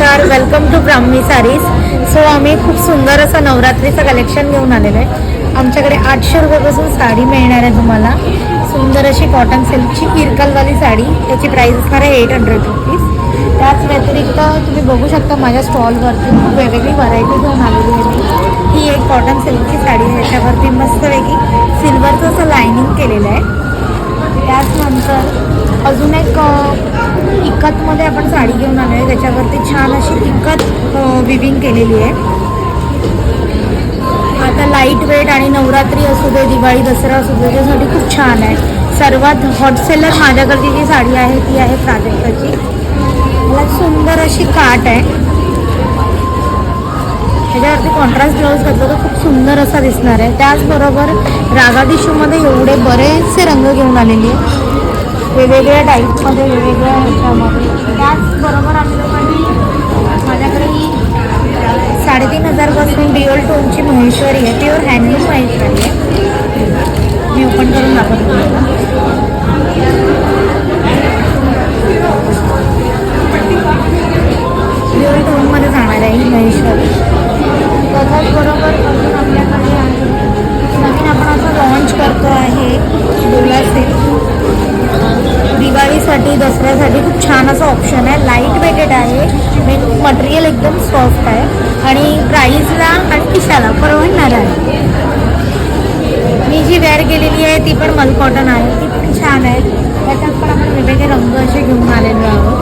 नमस्कार, welcome to Brahmi sarees. So आम्ही खूप सुंदर असं नवरात्रीचं कलेक्शन घेऊन आलेलं आहे. आमच्याकडे 800 रुपयापासून साडी मिळणार आहे तुम्हाला. सुंदर अशी कॉटन सिल्कची इरकलवाली साडी, त्याची प्राईस असणार आहे 800 रुपीज. त्याच व्यतिरिक्त तुम्ही बघू शकता माझ्या स्टॉलवरती खूप वेगवेगळी व्हरायटी घेऊन आलेली आहे. ही एक कॉटन सिल्कची साडी आहे, त्याच्यावरती मस्तपैकी सिल्वरचं असं लायनिंग केलेलं आहे. त्याचनंतर अजून एक इकतमध्ये आपण साडी घेऊन आलो आहे, त्याच्यावरती छान अशी इकत विविंग केलेली आहे. आता लाईट वेट आणि नवरात्री असू दे, दिवाळी दसरा असू दे, त्याच्यासाठी खूप छान आहे. सर्वात हॉटसेलर माझ्याकडची जी साडी आहे ती आहे प्राजक्ताची. मला सुंदर अशी काट आहे, त्याच्यावरती कॉन्ट्रास्ट ब्लाऊज घातलं तर खूप सुंदर असा दिसणार आहे. त्याचबरोबर रागा टिश्यूमध्ये एवढे बरेचसे रंग घेऊन आलेले आहे, वेगवेगळ्या टाईपमध्ये, वेगवेगळ्या ह्याच्यामध्ये. त्याचबरोबर माझ्याकडे ही 3500पासून डिओल टोनची महेश्वरी आहे, प्युअर हँडलूम महेश्वरी आहे. मी ओपन करून दाखवते तुम्हाला. डिओल टोनमध्ये जाणार आहे ही महेश्वरी. त्याच्याचबरोबर अजून आपल्याकडे आहे नवीन आपण असं लॉन्च करतो आहे डोला सिल्क. दिवाळीसाठी दसऱ्यासाठी खूप छान असं ऑप्शन आहे. लाईट वेटेड आहे, मटेरियल एकदम सॉफ्ट आहे आणि प्राईसला आणि खिशाला परवडणार आहे. मी जी वेअर केलेली आहे ती पण मल कॉटन आहे, ती पण छान आहे. त्याच्यात पण आपण वेगवेगळे रंग असे घेऊन आलेलो आहोत.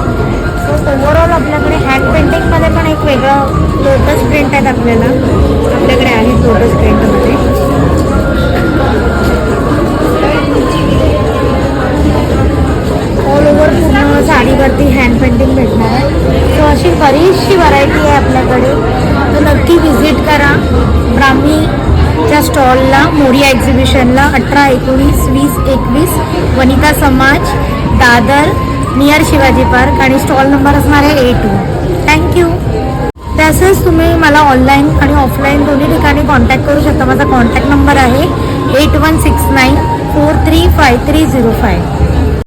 सो ओव्हरऑल आपल्याकडे हँड पेंटिंगमध्ये पण एक वेगळं लोटस प्रिंट आहेत आपल्याकडे आहे लोटस प्रिंटमध्ये. ऑल ओव्हर पूर्ण साडीवरती हँड पेंटिंग भेटणार आहे. सो अशी बरीचशी व्हरायटी आहे आपल्याकडे, तर नक्की व्हिजिट करा ब्राह्मीच्या स्टॉलला, मोरिया एक्झिबिशनला. 18, 19, 20, 21 वनिता समाज, दादर, नियर शिवाजी पार्क, आणि स्टॉल नंबर असणार आहे A2. थँक्यू. तसेच तुम्ही मला ऑनलाईन आणि ऑफलाईन दोन्ही ठिकाणी कॉन्टॅक्ट करू शकता. माझा कॉन्टॅक्ट नंबर आहे 8169435305.